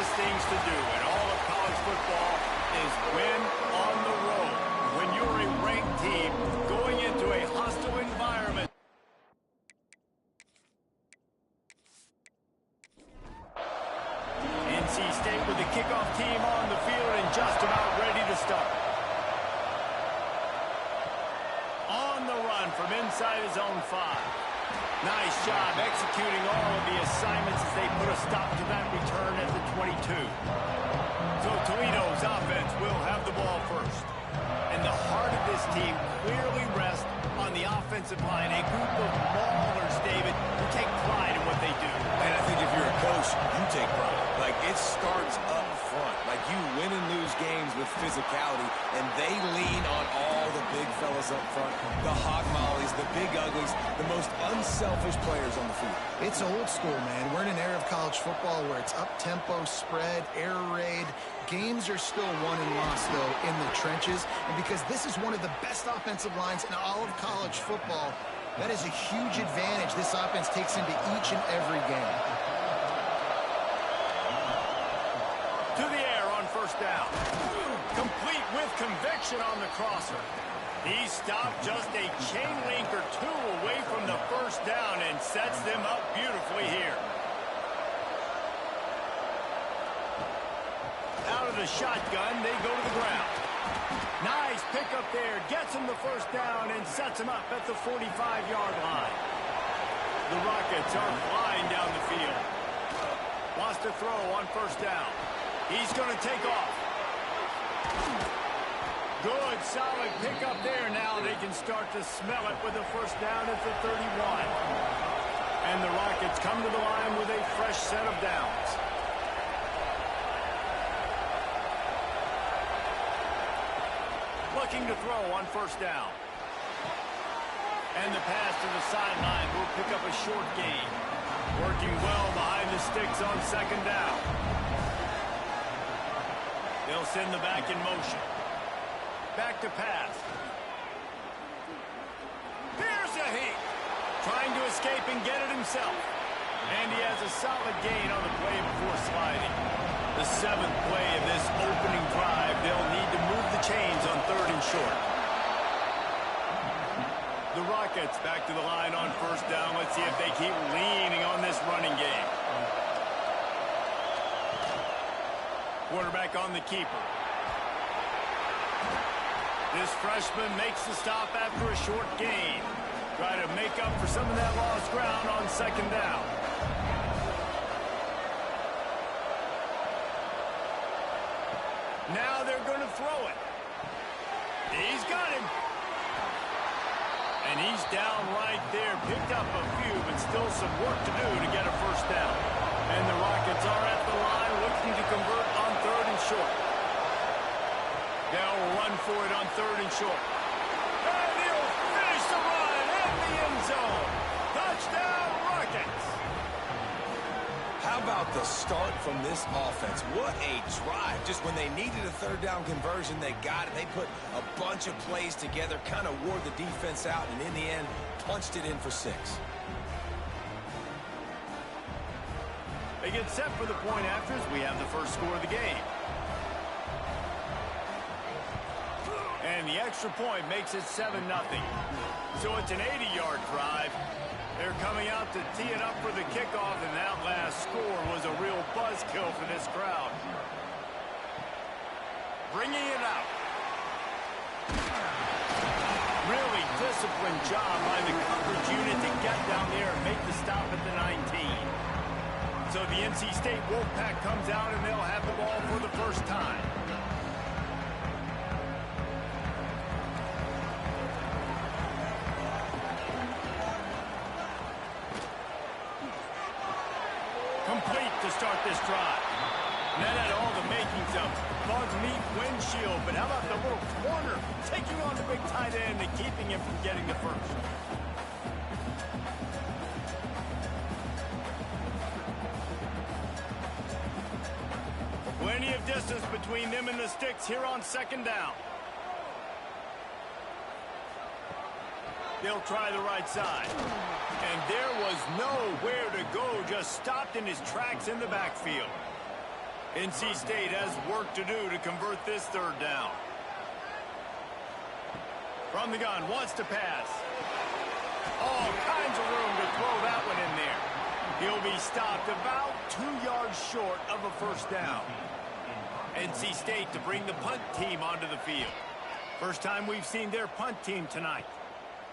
toughest things to do in all of college football is win on the road. When you're a ranked team going into a hostile environment. NC State with the kickoff team on the field and just about ready to start. On the run from inside his own 5. Nice job executing all of the assignments as they put a stop to that return at the 22. So Toledo's offense will have the ball first. And the heart of this team clearly rests on the offensive line. A group of maulers, David, who take pride in what they do. And I think if you're a coach, you take pride. Like, it starts up front. Like, you win and lose games with physicality, and they lean on all the big fellas up front, the hog mollies, the big uglies, the most unselfish players on the field. It's old school, man. We're in an era of college football where it's up-tempo, spread, air raid. Games are still won and lost, though, in the trenches. And because this is one of the best offensive lines in all of college football, that is a huge advantage this offense takes into each and every game. To the air on first down. Complete with conviction on the crosser. He stopped just a chain link or two away from the first down and sets them up beautifully here. Out of the shotgun, they go to the ground. Nice pickup there. Gets him the first down and sets him up at the 45-yard line. The Rockets are flying down the field. Wants to throw on first down. He's going to take off. Good, solid pickup there. Now they can start to smell it with a first down at the 31. And the Rockets come to the line with a fresh set of downs. Looking to throw on first down. And the pass to the sideline will pick up a short gain. Working well behind the sticks on second down. They'll send the back in motion. Back to pass. Here's a heat. Trying to escape and get it himself. And he has a solid gain on the play before sliding. The 7th play of this opening drive. They'll need to move the chains on 3rd and short. The Rockets back to the line on first down. Let's see if they keep leaning on this running game. Quarterback on the keeper. This freshman makes the stop after a short gain. Try to make up for some of that lost ground on second down. Now they're going to throw it. He's got him. And he's down right there. Picked up a few, but still some work to do to get a first down. And the Rockets are at the line looking to convert on 3rd and short. They'll run for it on 3rd and short. And he'll finish the run in the end zone. Touchdown, Rockets. How about the start from this offense? What a drive. Just when they needed a 3rd down conversion, they got it. They put a bunch of plays together, kind of wore the defense out, and in the end, punched it in for 6. They get set for the point after as we have the first score of the game. And the extra point makes it 7-0. So it's an 80-yard drive. They're coming out to tee it up for the kickoff, and that last score was a real buzzkill for this crowd. Bringing it out. Really disciplined job by the coverage unit to get down there and make the stop at the 19. So the NC State Wolfpack comes out, and they'll have the ball for the first time. Complete to start this drive. And that had all the makings of bug meat windshield, but how about the little corner taking on the big tight end and keeping him from getting the first? Plenty of distance between them and the sticks here on second down. They'll try the right side. And there was nowhere to go, just stopped in his tracks in the backfield. NC State has work to do to convert this third down. From the gun, wants to pass. All kinds of room to throw that one in there. He'll be stopped about 2 yards short of a first down. NC State to bring the punt team onto the field. First time we've seen their punt team tonight.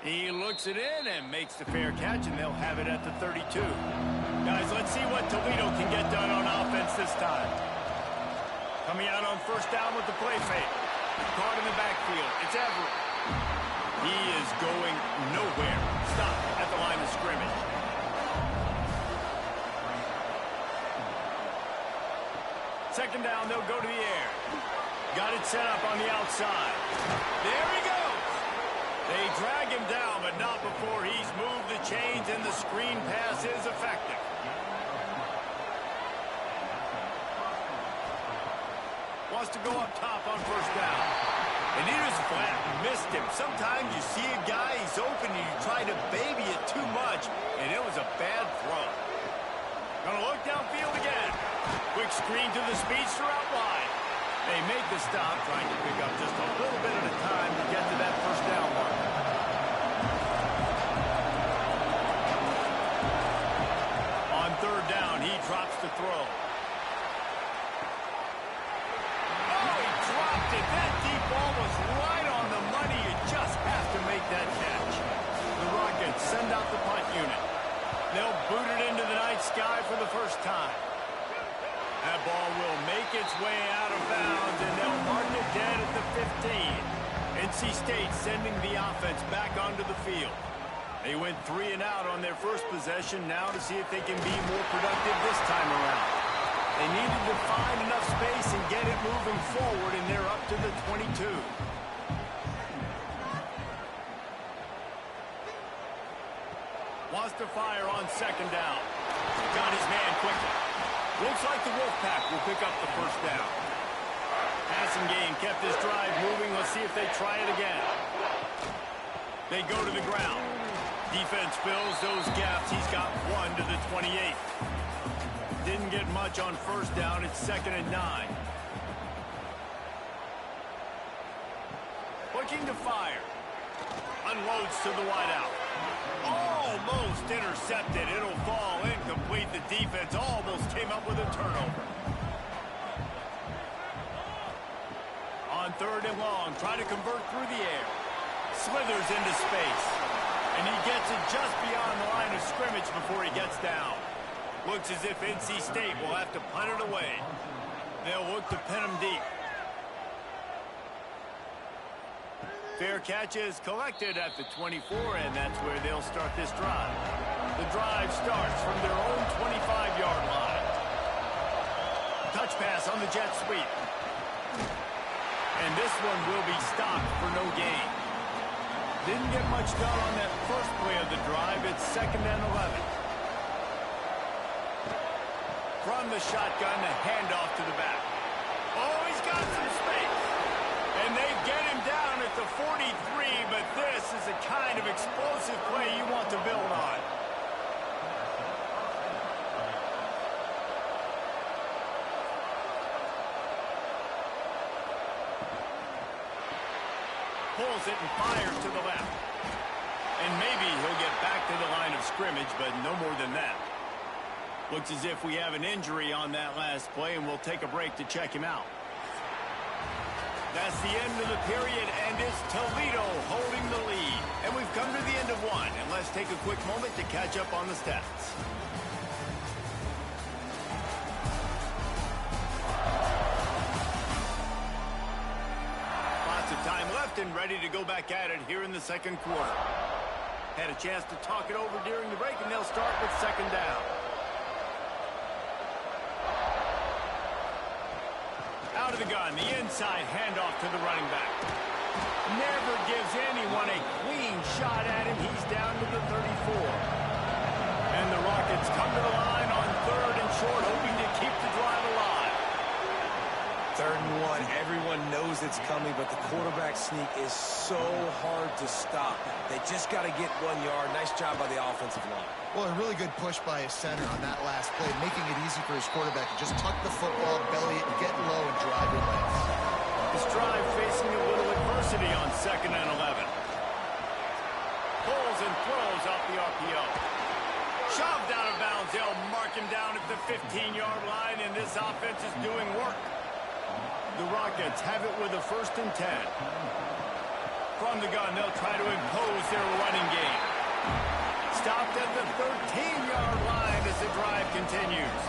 He looks it in and makes the fair catch, and they'll have it at the 32. Guys, let's see what Toledo can get done on offense this time. Coming out on first down with the play fake. Caught in the backfield. It's Everett. He is going nowhere. Stop at the line of scrimmage. Second down, they'll go to the air. Got it set up on the outside. There he goes. They drag him down, but not before he's moved the chains, and the screen pass is effective. Wants to go up top on first down. And he just flat missed him. Sometimes you see a guy, he's open, and you try to baby it too much, and it was a bad throw. Gonna look downfield again. Quick screen to the speedster out wide. They make the stop, trying to pick up just a little bit at a time to get to that first down mark. On third down, he drops the throw. That deep ball was right on the money. You just have to make that catch. The Rockets send out the punt unit. They'll boot it into the night sky for the first time. That ball will make its way out of bounds, and they'll mark it dead at the 15. NC State sending the offense back onto the field. They went 3 and out on their first possession, now to see if they can be more productive this time around. They needed to find enough space and get it moving forward, and they're up to the 22. Wants to fire on second down. Got his man quickly. Looks like the Wolfpack will pick up the first down. Passing game kept this drive moving. Let's see if they try it again. They go to the ground. Defense fills those gaps. He's got 1 to the 28. Didn't get much on first down. It's 2nd and 9. Looking to fire. Unloads to the wideout. Almost intercepted. It'll fall incomplete. The defense almost came up with a turnover. On third and long, trying to convert through the air. Slithers into space. And he gets it just beyond the line of scrimmage before he gets down. Looks as if NC State will have to punt it away. They'll look to pin him deep. Fair catch is collected at the 24, and that's where they'll start this drive. The drive starts from their own 25-yard line. Touch pass on the jet sweep. And this one will be stopped for no gain. Didn't get much done on that first play of the drive. It's 2nd and 11. From the shotgun, the handoff to the back. Oh, he's got some space. And they get him down at the 43, but this is the kind of explosive play you want to build on. Pulls it and fires to the left. And maybe he'll get back to the line of scrimmage, but no more than that. Looks as if we have an injury on that last play, and we'll take a break to check him out. That's the end of the period, and it's Toledo holding the lead. And we've come to the end of one, and let's take a quick moment to catch up on the stats. Lots of time left and ready to go back at it here in the second quarter. Had a chance to talk it over during the break, and they'll start with second down. Out of the gun, the inside handoff to the running back. Never gives anyone a clean shot at him. He's down to the 34. And the Rockets come to the line on third and short, hoping to keep the drive alive. 3rd and 1. Everyone knows it's coming, but the quarterback sneak is so hard to stop. They just got to get 1 yard. Nice job by the offensive line. Well, a really good push by his center on that last play, making it easy for his quarterback to just tuck the football, belly it, and get low and drive your legs. This drive facing a little adversity on 2nd and 11. Pulls and throws off the RPO. Shoved out of bounds. They'll mark him down at the 15-yard line, and this offense is doing work. The Rockets have it with a 1st and 10. From the gun, they'll try to impose their running game. Stopped at the 13-yard line as the drive continues.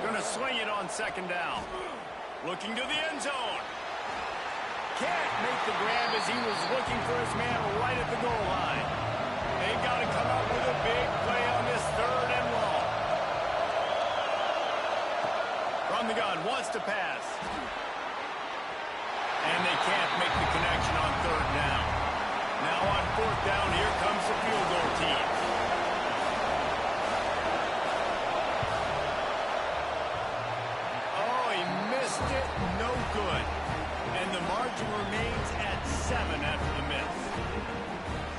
Going to swing it on 2nd down. Looking to the end zone. Can't make the grab as he was looking for his man right at the goal line. They've got to come up with a big play on this 3rd and long. From the gun, wants to pass. And they can't make the connection on 3rd down. Now on 4th down, here comes the field goal team. Oh, he missed it. No good. And the margin remains at 7 after the miss.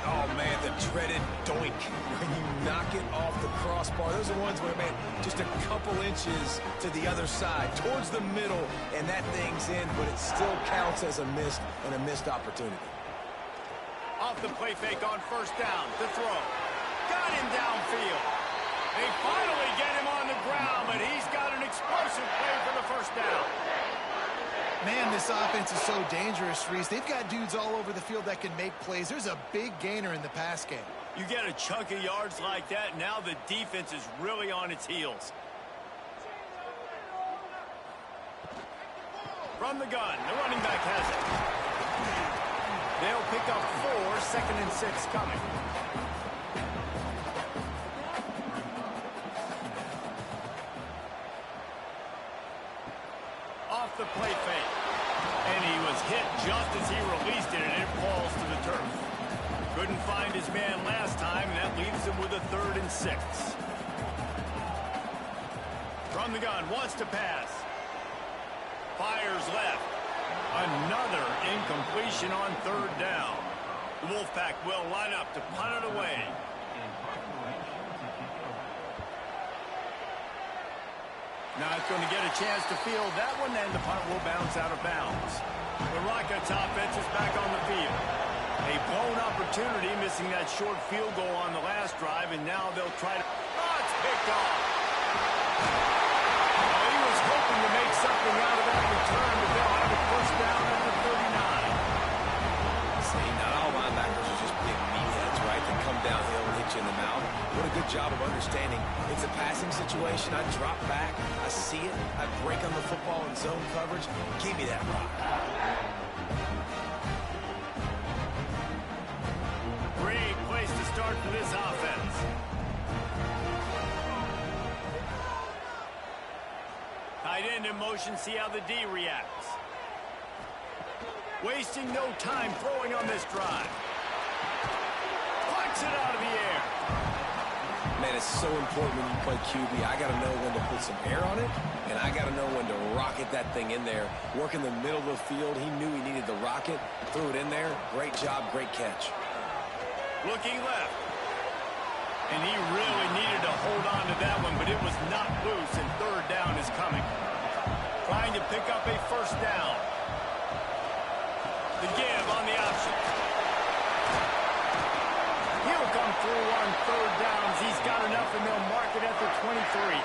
Oh, man, the dreaded doink. When you knock it off the crossbar, those are ones where, man, just a couple inches to the other side, towards the middle, and that thing's in, but it still counts as a missed and a missed opportunity. Off the play fake on 1st down. The throw. Got him downfield. They finally get him on the ground, but he's got an explosive play for the 1st down. Man, this offense is so dangerous, Reese. They've got dudes all over the field that can make plays. There's a big gainer in the pass game. You get a chunk of yards like that, now the defense is really on its heels. From the gun, the running back has it. They'll pick up 4, 2nd and 6 coming. Off the play fake. And he was hit just as he released it, and it falls to the turf. Couldn't find his man last time, and that leaves him with a 3rd and 6. From the gun, wants to pass. Fires left. Another incompletion on 3rd down. The Wolfpack will line up to punt it away. Not going to get a chance to field that one, and the punt will bounce out of bounds. The Rockets offense is back on the field. A blown opportunity, missing that short field goal on the last drive, and now they'll try to... Oh, it's picked off. Oh, he was hoping to make something out of that return, but they'll have a 1st down at the 39. See, not all linebackers are just big meatheads, right? They come downhill and hit you in the mouth. What a good job of understanding. It's a passing situation. I drop back. I see it. I break on the football in zone coverage. Give me that rock. Great place to start for this offense. Tight end in motion. See how the D reacts. Wasting no time throwing on this drive. Plucks it out of the air. Man, it's so important when you play QB. I got to know when to put some air on it, and I got to know when to rocket that thing in there. Work in the middle of the field. He knew he needed the rocket. Threw it in there. Great job, great catch. Looking left. And he really needed to hold on to that one, but it was not loose, and 3rd down is coming. Trying to pick up a 1st down. The give on the option. He'll come through on 3rd downs. He's got enough, and they'll mark it at the 23.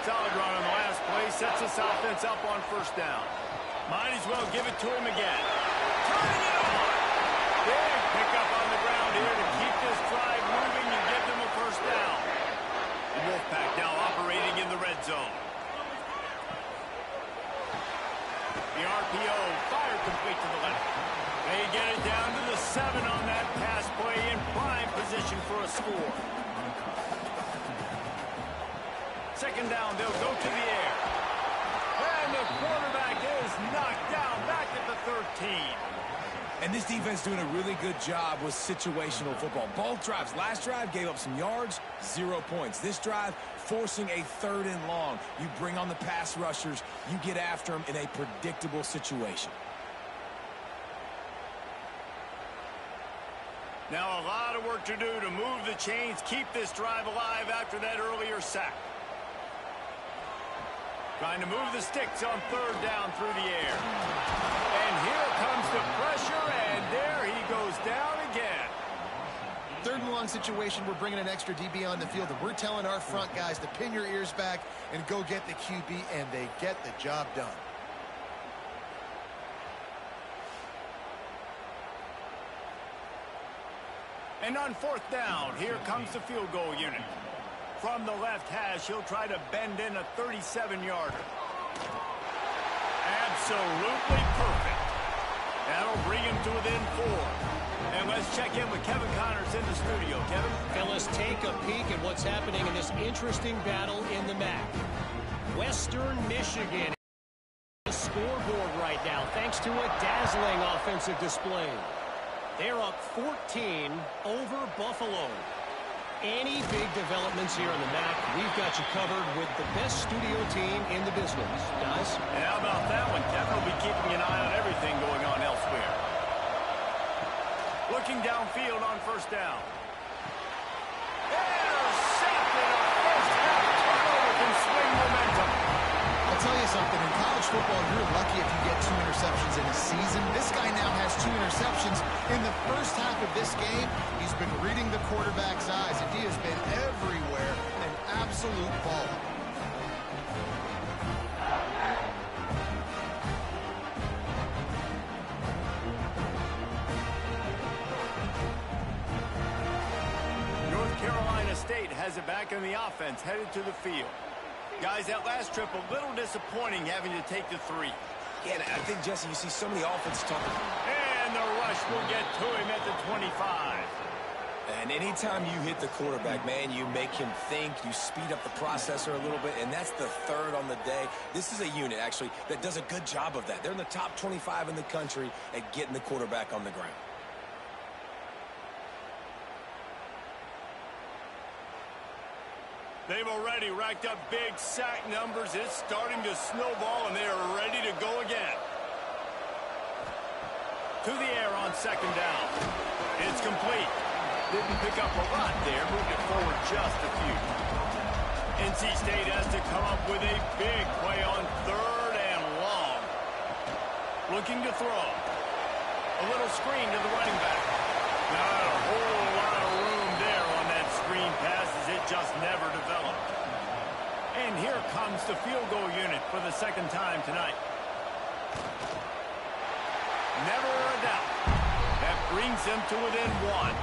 Solid run on the last play. Sets this offense up on 1st down. Might as well give it to him again. Turning it on. Big pickup on the ground here to keep this drive moving and give them a 1st down. The Wolfpack now operating in the red zone. The RPO fired complete to the left. They get it down to the 7 on that pass play in prime position for a score. 2nd down, they'll go to the air. And the quarterback is knocked down back at the 13. And this defense doing a really good job with situational football. Both drives. Last drive gave up some yards, 0 points. This drive, forcing a 3rd and long. You bring on the pass rushers. You get after them in a predictable situation. Now a lot of work to do to move the chains, keep this drive alive after that earlier sack. Trying to move the sticks on 3rd down through the air. And here comes the pressure, and there he goes down again. 3rd and long situation, we're bringing an extra DB on the field, and we're telling our front guys to pin your ears back and go get the QB, and they get the job done. And on 4th down, here comes the field goal unit. From the left hash, he'll try to bend in a 37-yarder. Absolutely perfect. That'll bring him to within 4. And let's check in with Kevin Connors in the studio. Kevin? Fellas, take a peek at what's happening in this interesting battle in the MAC. Western Michigan is the scoreboard right now, thanks to a dazzling offensive display. They're up 14 over Buffalo. Any big developments here in the MAC, we've got you covered with the best studio team in the business. Guys? And how about that one? Kevin will be keeping an eye on everything going on elsewhere. Looking downfield on 1st down. Intercepted. A first-half turnover can swing momentum. I'll tell you something, in college football, you're lucky if you get 2 interceptions in a season. This guy now has 2 interceptions in the first half of this game. He's been reading the quarterback's eyes, and he has been everywhere, an absolute baller. North Carolina State has it back in the offense, headed to the field. Guys, that last trip a little disappointing having to take the 3. Yeah, I think, Jesse, you see so many offenses talking. And the rush will get to him at the 25. And anytime you hit the quarterback, man, you make him think, you speed up the processor a little bit, and that's the 3rd on the day. This is a unit, actually, that does a good job of that. They're in the top 25 in the country at getting the quarterback on the ground. They've already racked up big sack numbers. It's starting to snowball, and they are ready to go again. To the air on 2nd down. It's complete. Didn't pick up a lot there. Moved it forward just a few. NC State has to come up with a big play on 3rd and long. Looking to throw. A little screen to the running back. Not a whole lot of room there on that screen pass as it just never developed. And here comes the field goal unit for the 2nd time tonight. Never a doubt. That brings them to within 1.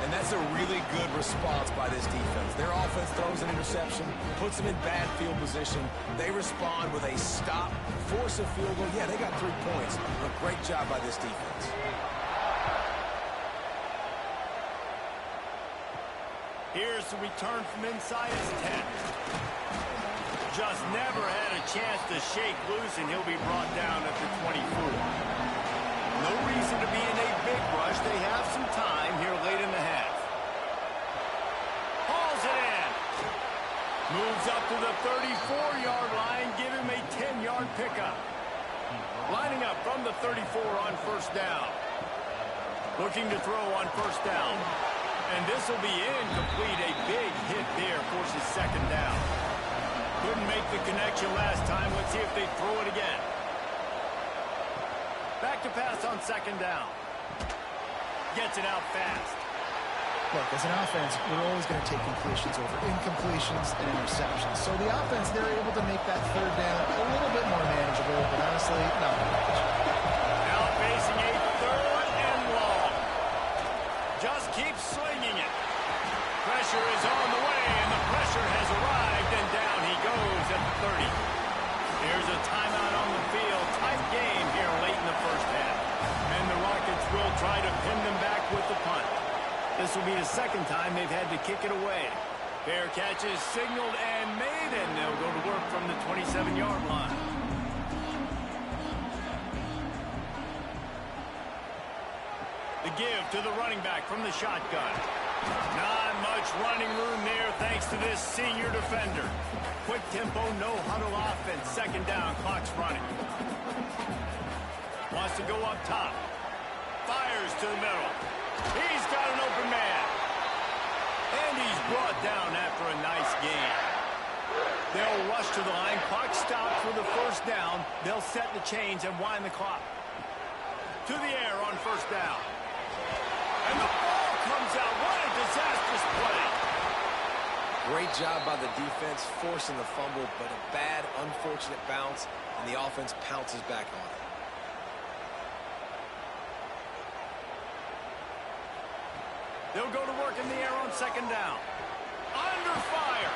And that's a really good response by this defense. Their offense throws an interception, puts them in bad field position. They respond with a stop, force a field goal. Yeah, they got 3 points. A great job by this defense. Here's the return from inside his 10. Just never had a chance to shake loose, and he'll be brought down at the 24. No reason to be in a big rush. They have some time here late in the half. Hauls it in. Moves up to the 34-yard line. Give him a 10-yard pickup. Lining up from the 34 on 1st down. Looking to throw on 1st down. And this will be incomplete. A big hit there forces 2nd down. Couldn't make the connection last time. Let's see if they throw it again. Back to pass on 2nd down. Gets it out fast. Look, as an offense, we're always going to take completions over incompletions and interceptions. So the offense, they're able to make that 3rd down a little bit more manageable, but honestly, not much. Now facing a 3rd and long. Just keep slinging it. Pressure is on the way, and the pressure has arrived, and down he goes at the 30. Here's a timeout on the field. Tight game here late in the first half. And the Rockets will try to pin them back with the punt. This will be the 2nd time they've had to kick it away. Fair catch is signaled and made, and they'll go to work from the 27-yard line. The give to the running back from the shotgun. Not much running room there thanks to this senior defender. Quick tempo, no huddle offense. Second down, clock's running. Wants to go up top. Fires to the middle. He's got an open man. And he's brought down after a nice gain. They'll rush to the line. Clock stops for the first down. They'll set the chains and wind the clock. To the air on first down. And the ball comes out. What a disastrous play. Great job by the defense forcing the fumble, but a bad, unfortunate bounce, and the offense pounces back on it. They'll go to work in the air on second down. Under fire.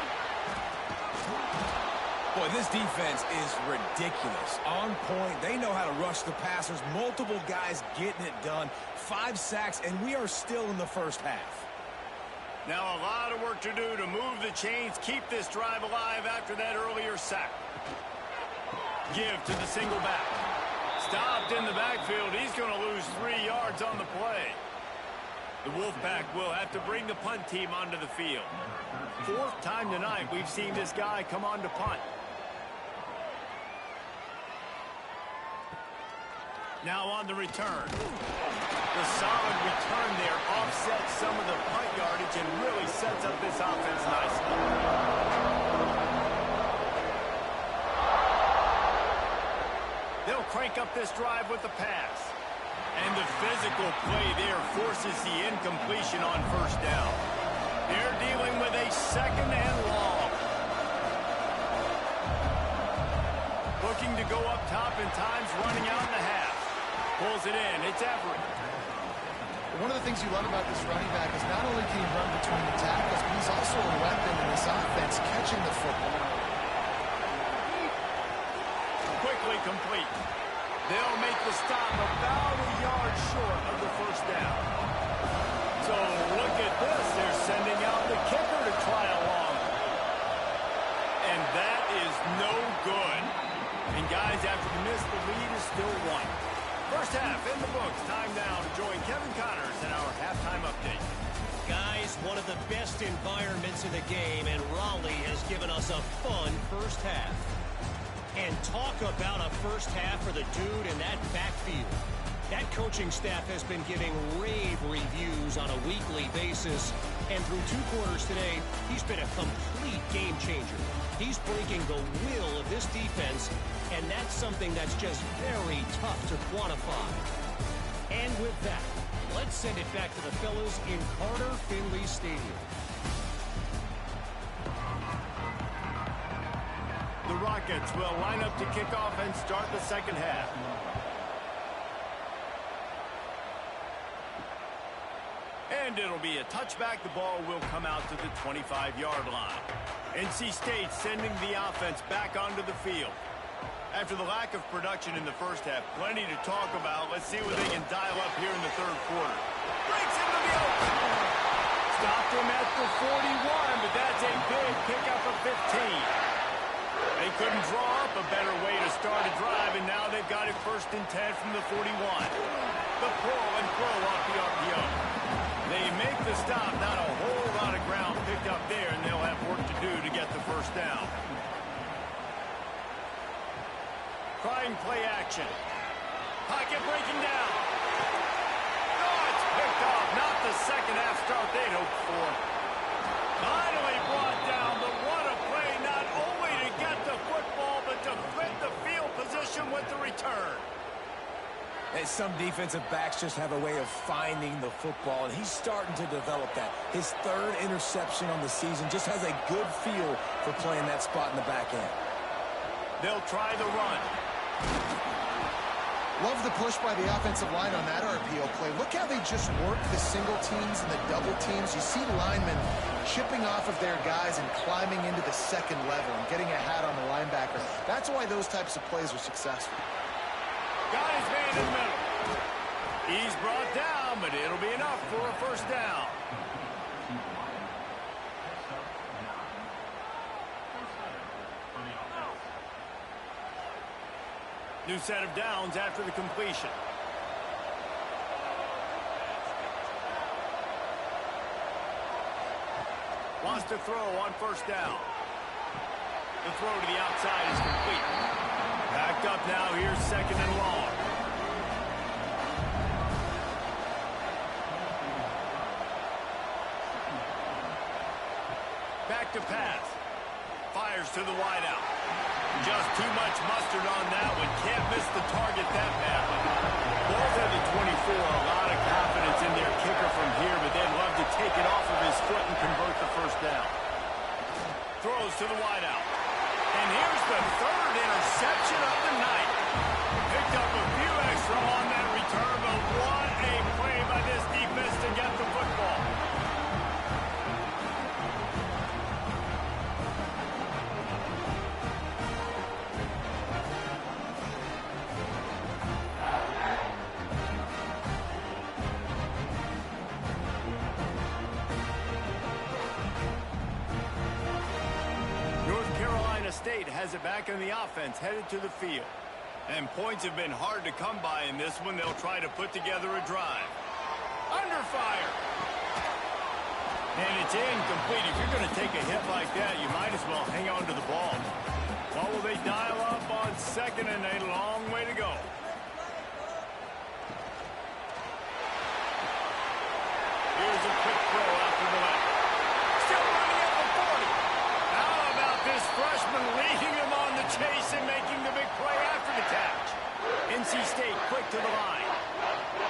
Boy, this defense is ridiculous. On point. They know how to rush the passers. Multiple guys getting it done. 5 sacks, and we are still in the first half. Now a lot of work to do to move the chains, keep this drive alive after that earlier sack. Give to the single back. Stopped in the backfield. He's going to lose 3 yards on the play. The Wolfpack will have to bring the punt team onto the field. 4th time tonight we've seen this guy come on to punt. Now on the return. The solid return there offsets some of the punt yardage and really sets up this offense nicely. They'll crank up this drive with the pass. And the physical play there forces the incompletion on first down. They're dealing with a second and long. Looking to go up top and time's running out in the half. Pulls it in. It's Everett. One of the things you love about this running back is not only can he run between the tackles, but he's also a weapon in this offense, catching the football. Quickly complete. They'll make the stop about a yard short of the first down. So look at this. They're sending out the kicker to try a long. And that is no good. And guys, after the miss, the lead is still 1. First half in the books. Time now to join Kevin Connors in our halftime update. Guys, one of the best environments in the game, and Raleigh has given us a fun first half. And talk about a first half for the dude in that backfield. That coaching staff has been giving rave reviews on a weekly basis. And through 2 quarters today, he's been a complete game changer. He's breaking the will of this defense, and that's something that's just very tough to quantify. And with that, let's send it back to the fellas in Carter Finley Stadium. The Rockets will line up to kick off and start the second half. And it'll be a touchback. The ball will come out to the 25-yard line. NC State sending the offense back onto the field. After the lack of production in the first half, plenty to talk about. Let's see what they can dial up here in the 3rd quarter. Breaks into the open. Stopped him at the 41, but that's a big pickup of 15. They couldn't draw up a better way to start a drive, and now they've got it 1st and 10 from the 41. The pull and throw off the RPO. They make the stop. Not a whole lot of ground picked up there, and they'll have work to do to get the first down. Trying play action. Pocket breaking down. Oh, it's picked off. Not the second half start they'd hoped for. Finally brought down, but what a play, not only to get the football, but to flip the field position with the return. And some defensive backs just have a way of finding the football, and he's starting to develop that. His 3rd interception on the season, just has a good feel for playing that spot in the back end. They'll try the run. Love the push by the offensive line on that RPO play. Look how they just work the single teams and the double teams. You see linemen chipping off of their guys and climbing into the 2nd level and getting a hat on the linebacker. That's why those types of plays are successful. Got his man in the middle. He's brought down, but it'll be enough for a first down. New set of downs after the completion. Wants to throw on first down. The throw to the outside is complete. Backed up now. Here's second and long. Back to pass. Fires to the wideout. Just too much mustard on that one. Can't miss the target that badly. Ball's at the 24. A lot of confidence in their kicker from here, but they'd love to take it off of his foot and convert the first down. Throws to the wideout. And here's the third interception of the night. Picked up a few extra on that return, but what a play by this defense to get the football. State has it back in the offense, headed to the field. And points have been hard to come by in this one. They'll try to put together a drive. Under fire. And it's incomplete. If you're going to take a hit like that, you might as well hang on to the ball. What will they dial up on second and a long way to go? Here's a quick throw out to the left. Still running at the 40. How about this freshman leading him on the chase and making the big play after the catch? NC State quick to the line.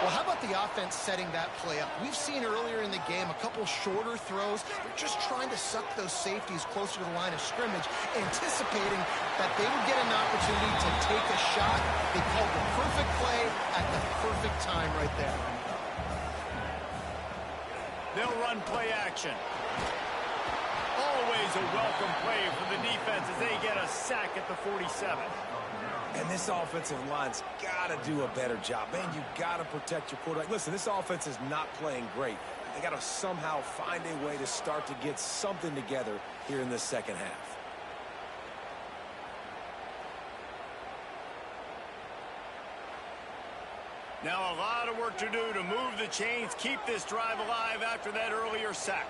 Well, how about the offense setting that play up? We've seen earlier in the game a couple shorter throws. They're just trying to suck those safeties closer to the line of scrimmage, anticipating that they would get an opportunity to take a shot. They called the perfect play at the perfect time right there. They'll run play action. Always a welcome play for the defense as they get a sack at the 47. And this offensive line's got to do a better job. Man, you got to protect your quarterback. Listen, this offense is not playing great. They got to somehow find a way to start to get something together here in the second half. Now a lot of work to do to move the chains, keep this drive alive after that earlier sack.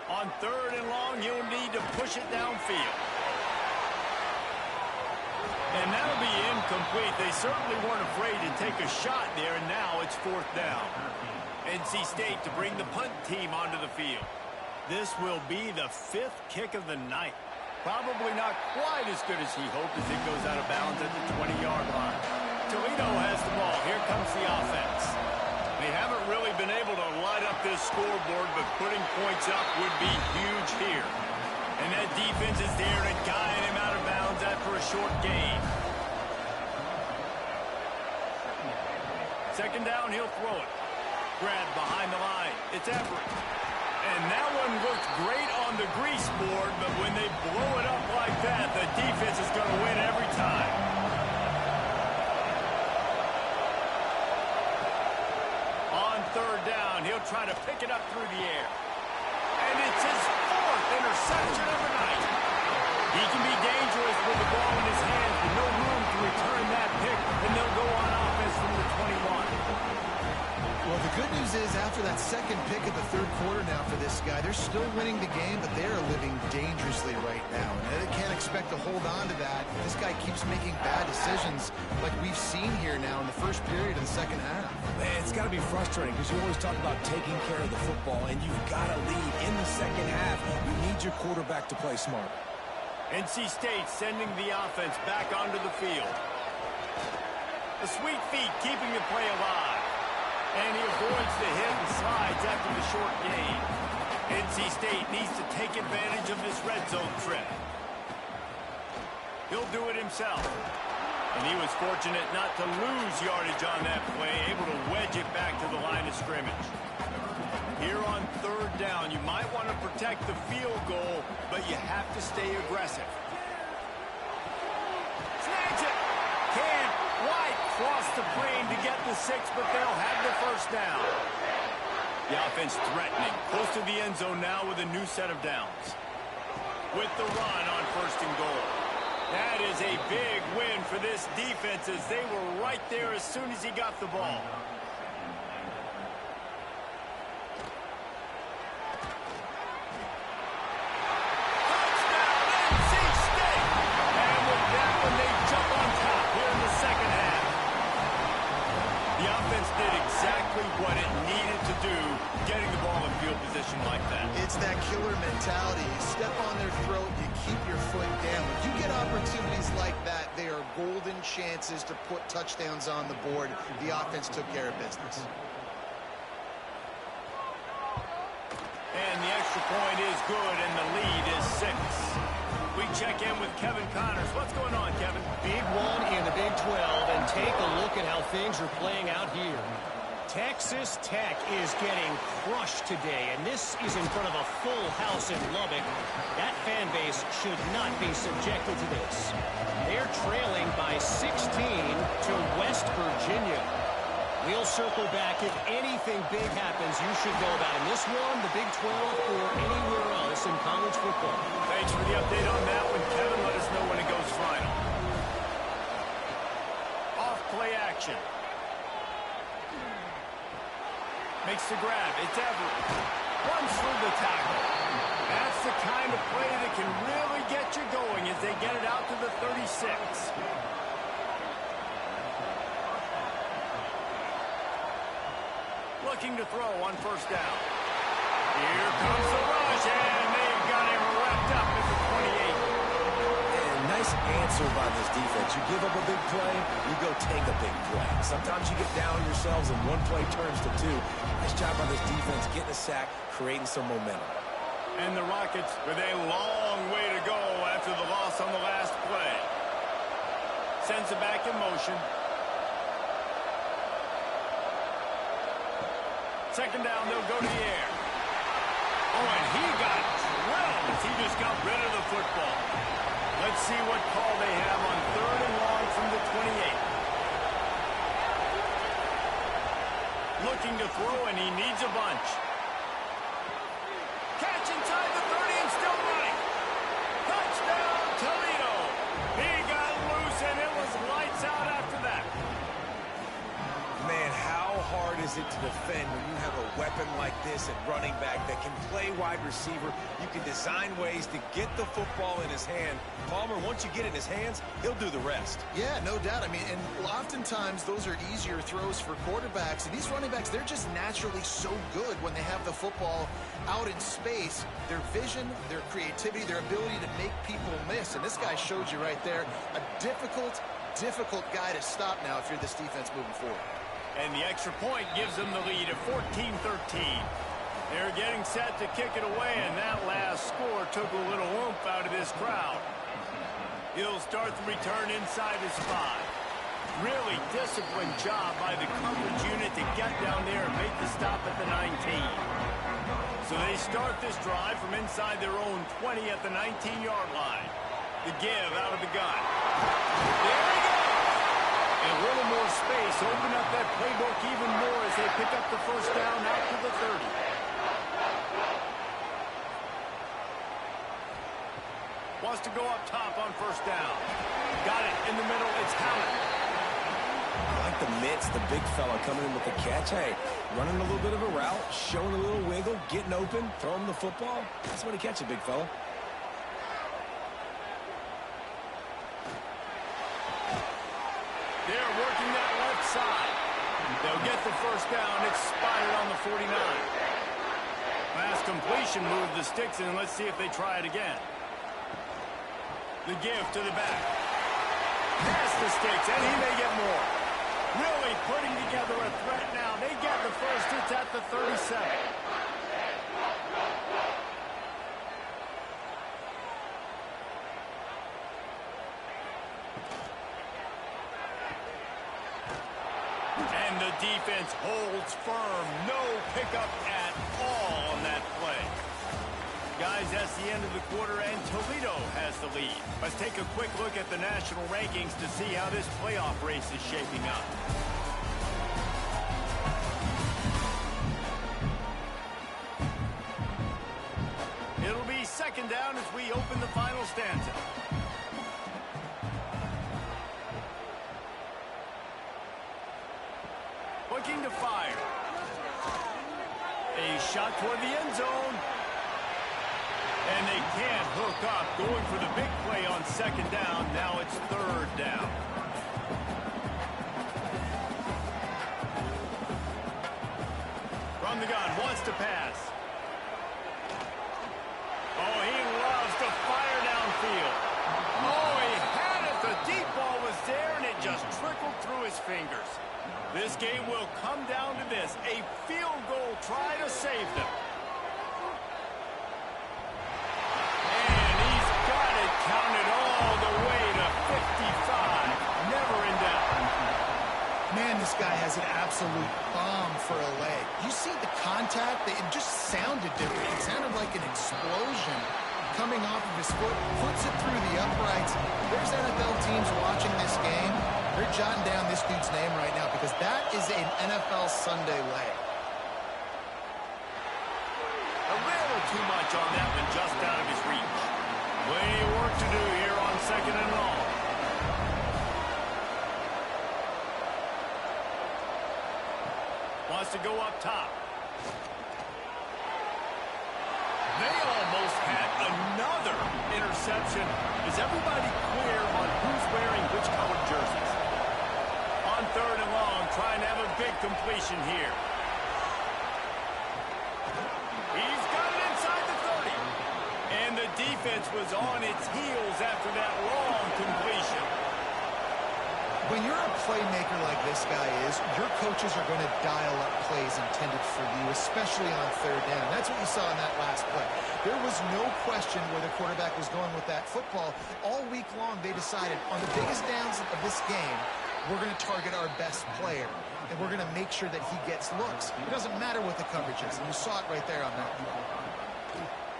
On third and long, you'll need to push it downfield. And that'll be incomplete. They certainly weren't afraid to take a shot there, and now it's fourth down. NC State to bring the punt team onto the field. This will be the fifth kick of the night. Probably not quite as good as he hoped as it goes out of bounds at the 20-yard line. Toledo has the ball. Here comes the offense. They haven't really been able to light up this scoreboard, but putting points up would be huge here. And that defense is there to guide him out of bounds after a short gain. Second down, he'll throw it. Grab behind the line. It's Everett. And that one looked great on the grease board, but when they blow it up like that, the defense is going to win every time. On third down, he'll try to pick it up through the air. And it's his fourth interception of the night. He can be dangerous with the ball in his hands, but no room to return that pick, and they'll go on offense from the 21. Well, the good news is after that second pick of the third quarter now for this guy, they're still winning the game, but they are living dangerously right now. And they can't expect to hold on to that. This guy keeps making bad decisions like we've seen here now in the first period of the second half. Man, it's got to be frustrating because you always talk about taking care of the football, and you've got to lead in the second half. You need your quarterback to play smart. NC State sending the offense back onto the field. The sweet feet keeping the play alive. And he avoids the hit and slides after the short gain. NC State needs to take advantage of this red zone trip. He'll do it himself. And he was fortunate not to lose yardage on that play, able to wedge it back to the line of scrimmage. Here on third down, you might want to protect the field goal, but you have to stay aggressive. Snags it. Can't quite cross the plane to get the 6, but they'll have the first down. The offense threatening. Close to the end zone now with a new set of downs. With the run on first and goal. That is a big win for this defense as they were right there as soon as he got the ball. defense did exactly what it needed to do, getting the ball in field position like that. It's that killer mentality. You step on their throat, you keep your foot down. When you get opportunities like that, they are golden chances to put touchdowns on the board. The offense took care of business. And the extra point is good, and the lead is 6. We check in with Kevin Connors. What's going on, Kevin? Big one in the Big 12, and take a look at how things are playing out here. Texas Tech is getting crushed today, and this is in front of a full house in Lubbock. That fan base should not be subjected to this. They're trailing by 16 to West Virginia. We'll circle back. If anything big happens, you should know about in this one, the Big 12, or anywhere else in college football. Thanks for the update on that one, Kevin. Let us know when it goes final. Off play action. Makes the grab. It's Everett. Runs through the tackle. That's the kind of play that can really get you going as they get it out to the 36. Looking to throw on first down. Here comes the rush, and they've got him wrapped up at the 28. And nice answer by this defense. You give up a big play, you go take a big play. Sometimes you get down yourselves and one play turns to 2. Nice job by this defense getting a sack, creating some momentum. And the Rockets with a long way to go after the loss on the last play. Sends it back in motion. Second down, they'll go to the air. Oh, and he got drilled as he just got rid of the football. Let's see what call they have on 3rd and long from the 28. Looking to throw, and he needs a bunch. Catch inside the 30 and still running. Touchdown, Toledo. He got loose, and it was lights out after that. Man, how hard is it to defend when you have a weapon like this at running back that can play wide receiver? You can design ways to get the football in his hand. Palmer, once you get it in his hands, he'll do the rest. Yeah, no doubt. I mean, and oftentimes those are easier throws for quarterbacks. And these running backs, they're just naturally so good when they have the football out in space. Their vision, their creativity, their ability to make people miss. And this guy showed you right there, a difficult guy to stop now if you're this defense moving forward. And the extra point gives them the lead at 14-13. They're getting set to kick it away, and that last score took a little oomph out of this crowd. He'll start the return inside his 5. Really disciplined job by the coverage unit to get down there and make the stop at the 19. So they start this drive from inside their own 20 at the 19-yard line. The give out of the gun. There he goes. A little more space, open up that playbook even more as they pick up the first down out to the 30. Wants to go up top on first down. Got it in the middle. It's Howard. I like the mitts, the big fella coming in with the catch. Hey, running a little bit of a route, showing a little wiggle, getting open, throwing the football. That's when he catches it, big fella. They're working that left side. They'll get the first down. It's spotted on the 49. Pass completion, move the sticks in. Let's see if they try it again. The give to the back. Pass the sticks, and he may get more. Really putting together a threat now. They get the first. It's at the 37. And the defense holds firm. No pickup at all on that play. Guys, that's the end of the quarter, and Toledo has the lead. Let's take a quick look at the national rankings to see how this playoff race is shaping up. It'll be second down as we open the final stanza. Looking to fire. A shot toward the end zone. And they can't hook up. Going for the big play on second down. Now it's third down. From the gun, wants to pass. Oh, he loves to fire downfield. Oh, he had it. The deep ball was there, and it just trickled through his fingers. This game will come down to this, a field goal try to save them. And he's got it counted all the way to 55. Never in doubt. Man, this guy has an absolute bomb for a leg. You see the contact? It just sounded different. It sounded like an explosion coming off of his foot. Puts it through the uprights. There's NFL teams watching this game. They're jotting down this dude's name right now because that is an NFL Sunday leg. A little too much on that one, just out of his reach. Plenty of work to do here on 2nd and long. Wants to go up top. They almost had another interception. Is everybody clear on who's wearing which colored jerseys? On 3rd and long, trying to have a big completion here. He's got it inside the 30. And the defense was on its heels after that long completion. When you're a playmaker like this guy is, your coaches are going to dial up plays intended for you, especially on 3rd down. That's what you saw in that last play. There was no question where the quarterback was going with that football. All week long, they decided on the biggest downs of this game, we're going to target our best player, and we're going to make sure that he gets looks. It doesn't matter what the coverage is, and you saw it right there on that.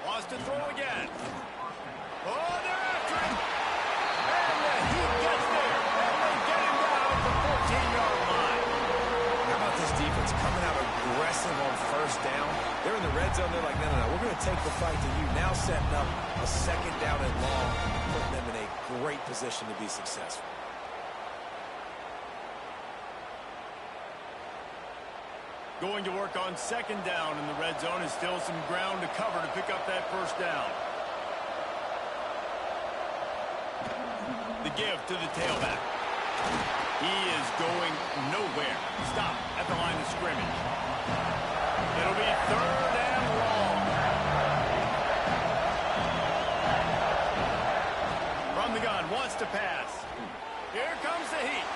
Wants to throw again. Oh, they're after him. And he gets there. And they get him down at the 14-yard line. How about this defense coming out aggressive on 1st down? They're in the red zone. They're like, no, we're going to take the fight to you. Now setting up a 2nd down and long, putting them in a great position to be successful. Going to work on 2nd down in the red zone, and still some ground to cover to pick up that 1st down. The give to the tailback. He is going nowhere. Stop at the line of scrimmage. It'll be 3rd and long. From the gun, wants to pass. Here comes the heat.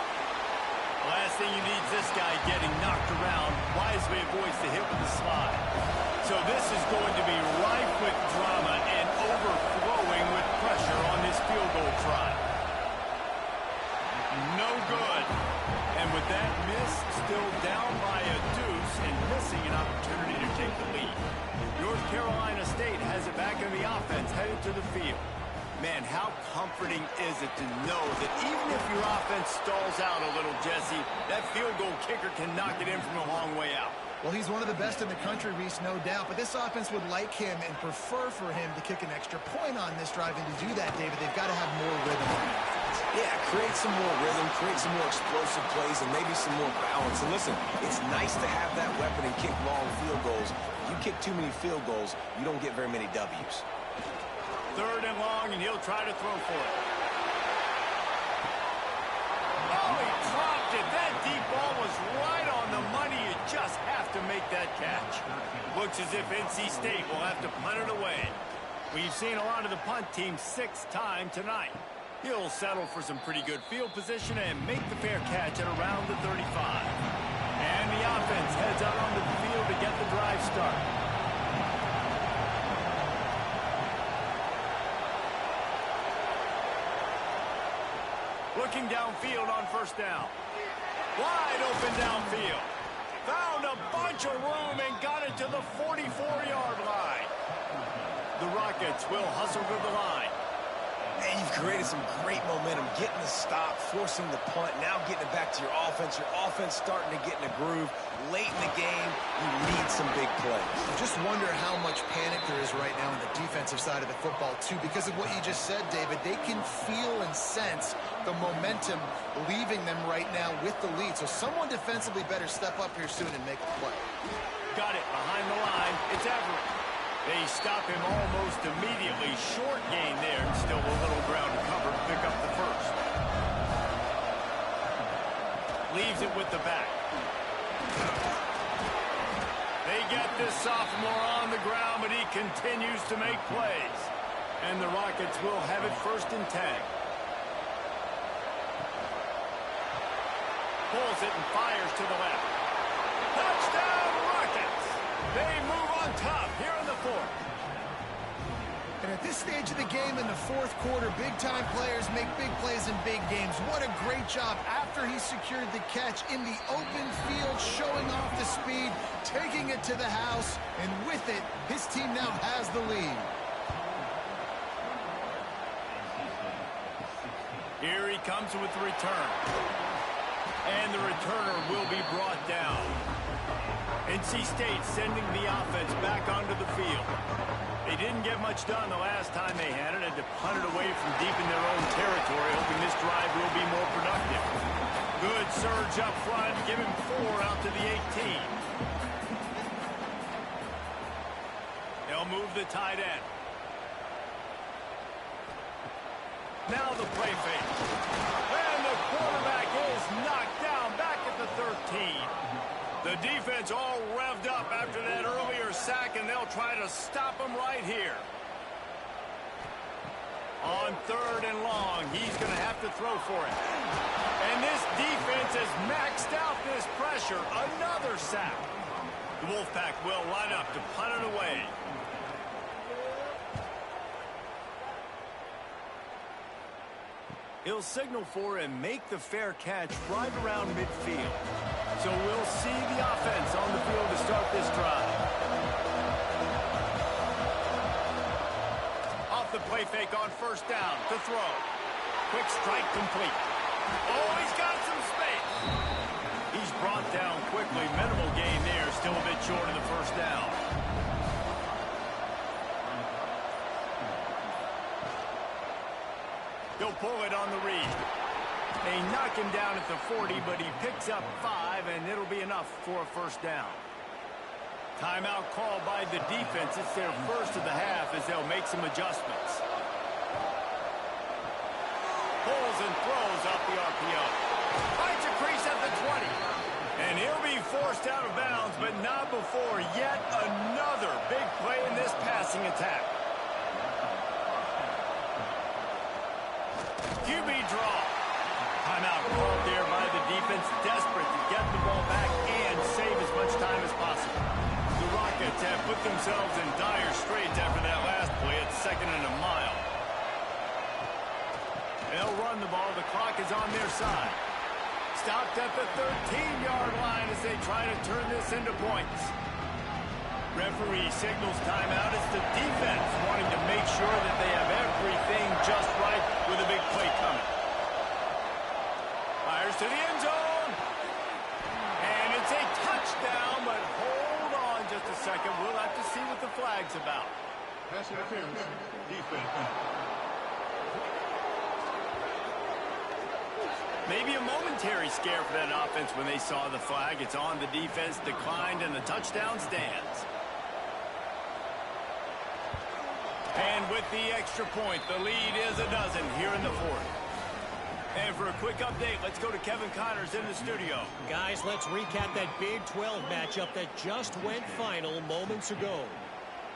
The last thing you need is this guy getting knocked around. Wisely avoids the hit with the slide. So this is going to be rife with drama and overflowing with pressure on this field goal try. No good. And with that miss, still down by a deuce and missing an opportunity to take the lead. North Carolina State has it back in the offense headed to the field. Man, how comforting is it to know that even if your offense stalls out a little, Jesse, that field goal kicker can knock it in from a long way out. Well, he's one of the best in the country, Reese, no doubt. But this offense would like him and prefer for him to kick an extra point on this drive. And to do that, David, they've got to have more rhythm on the offense. Yeah, create some more rhythm, create some more explosive plays, and maybe some more balance. And listen, it's nice to have that weapon and kick long field goals. If you kick too many field goals, you don't get very many W's. 3rd and long, and he'll try to throw for it. Oh, he dropped it. That deep ball was right on the money. You just have to make that catch. Looks as if NC State will have to punt it away. We've seen a lot of the punt team 6th time tonight. He'll settle for some pretty good field position and make the fair catch at around the 35. And the offense heads out onto the field to get the drive started. Looking downfield on 1st down. Wide open downfield. Found a bunch of room and got it to the 44-yard line. The Rockets will hustle to the line. And you've created some great momentum, getting the stop, forcing the punt, now getting it back to your offense. Your offense starting to get in a groove. Late in the game, you need some big plays. Just wonder how much panic there is right now on the defensive side of the football, too, because of what you just said, David. They can feel and sense the momentum leaving them right now with the lead. So someone defensively better step up here soon and make the play. Got it behind the line. It's Everett. They stop him almost immediately. Short gain there, and still a little ground to cover to pick up the 1st. Leaves it with the back. They get this sophomore on the ground, but he continues to make plays. And the Rockets will have it 1st and 10. Pulls it and fires to the left. Touchdown, Rockets! They move on top here in the 4th. And at this stage of the game in the 4th quarter, big-time players make big plays in big games. What a great job after he secured the catch in the open field, showing off the speed, taking it to the house, and with it, his team now has the lead. Here he comes with the return. And the returner will be brought down. NC State sending the offense back onto the field. They didn't get much done the last time they had it. Had to punt it away from deep in their own territory, hoping this drive will be more productive. Good surge up front, give him 4 out to the 18. They'll move the tight end. Now the play fake. And the quarterback is knocked down back at the 13. The defense all revved up after that earlier sack, and they'll try to stop him right here. On 3rd and long, he's going to have to throw for it. And this defense has maxed out this pressure. Another sack. The Wolfpack will line up to punt it away. He'll signal for and make the fair catch right around midfield. So we'll see the offense on the field to start this drive. Off the play fake on 1st down to throw. Quick strike complete. Oh, he's got some space. He's brought down quickly. Minimal gain there. Still a bit short of the 1st down. He'll pull it on the read. They knock him down at the 40, but he picks up 5, and it'll be enough for a 1st down. Timeout called by the defense. It's their 1st of the half as they'll make some adjustments. Pulls and throws off the RPO. Finds a crease at the 20. And he'll be forced out of bounds, but not before yet another big play in this passing attack. QB draw. Timeout called there by the defense, desperate to get the ball back and save as much time as possible. The Rockets have put themselves in dire straits after that last play at 2nd and a mile. They'll run the ball. The clock is on their side. Stopped at the 13-yard line as they try to turn this into points. Referee signals timeout. It's the defense wanting to make sure that they have everything just right with a big play coming. Fires to the end zone. And it's a touchdown, but hold on just a second. We'll have to see what the flag's about. Pass interference. Defense. Maybe a momentary scare for that offense when they saw the flag. It's on the defense, declined, and the touchdown stands. And with the extra point, the lead is a dozen here in the 4th. And for a quick update, let's go to Kevin Connors in the studio. Guys, let's recap that Big 12 matchup that just went final moments ago.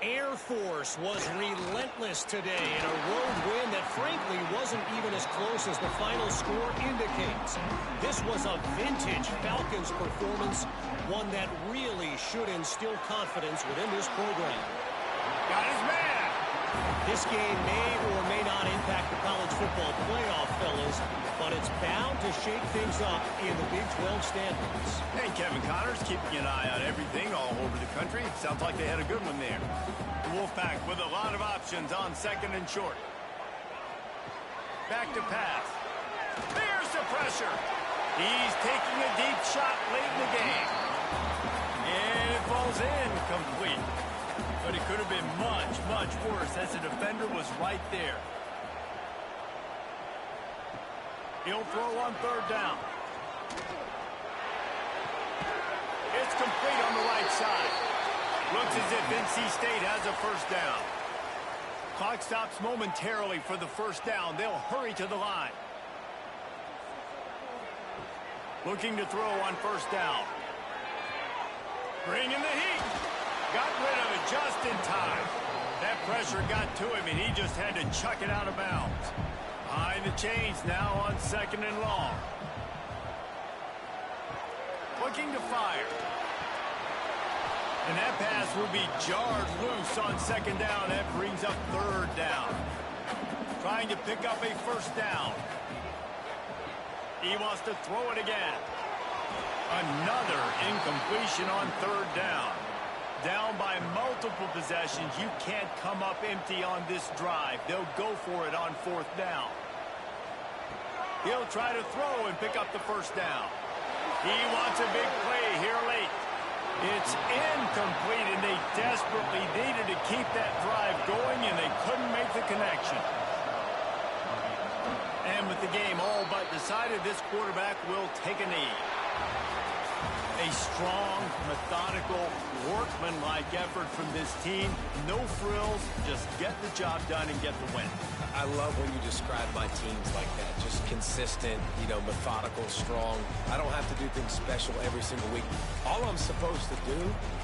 Air Force was relentless today in a road win that frankly wasn't even as close as the final score indicates. This was a vintage Falcons performance, one that really should instill confidence within this program. Got his man. This game may or may not impact the college football playoff, fellas, but it's bound to shake things up in the Big 12 standings. Hey, Kevin Connors keeping an eye on everything all over the country. Sounds like they had a good one there. The Wolfpack with a lot of options on 2nd and short. Back to pass. There's the pressure. He's taking a deep shot late in the game. And it falls in complete. But it could have been much, much worse as the defender was right there. He'll throw on 3rd down. It's complete on the right side. Looks as if NC State has a 1st down. Clock stops momentarily for the 1st down. They'll hurry to the line. Looking to throw on 1st down. Bringing the heat. Got rid of it just in time. That pressure got to him, and he just had to chuck it out of bounds. Behind the chains now on 2nd and long. Looking to fire. And that pass will be jarred loose on 2nd down. That brings up 3rd down. Trying to pick up a 1st down. He wants to throw it again. Another incompletion on 3rd down. Down by multiple possessions. You can't come up empty on this drive. They'll go for it on 4th down. He'll try to throw and pick up the 1st down. He wants a big play here late. It's incomplete, and they desperately needed to keep that drive going, and they couldn't make the connection. And with the game all but decided, this quarterback will take a knee. A strong, methodical, workmanlike effort from this team. No frills, just get the job done and get the win. I love when you describe my teams like that. Just consistent, methodical, strong. I don't have to do things special every single week. All I'm supposed to do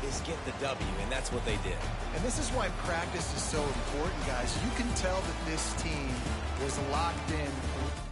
is get the W, and that's what they did. And this is why practice is so important, guys. You can tell that this team was locked in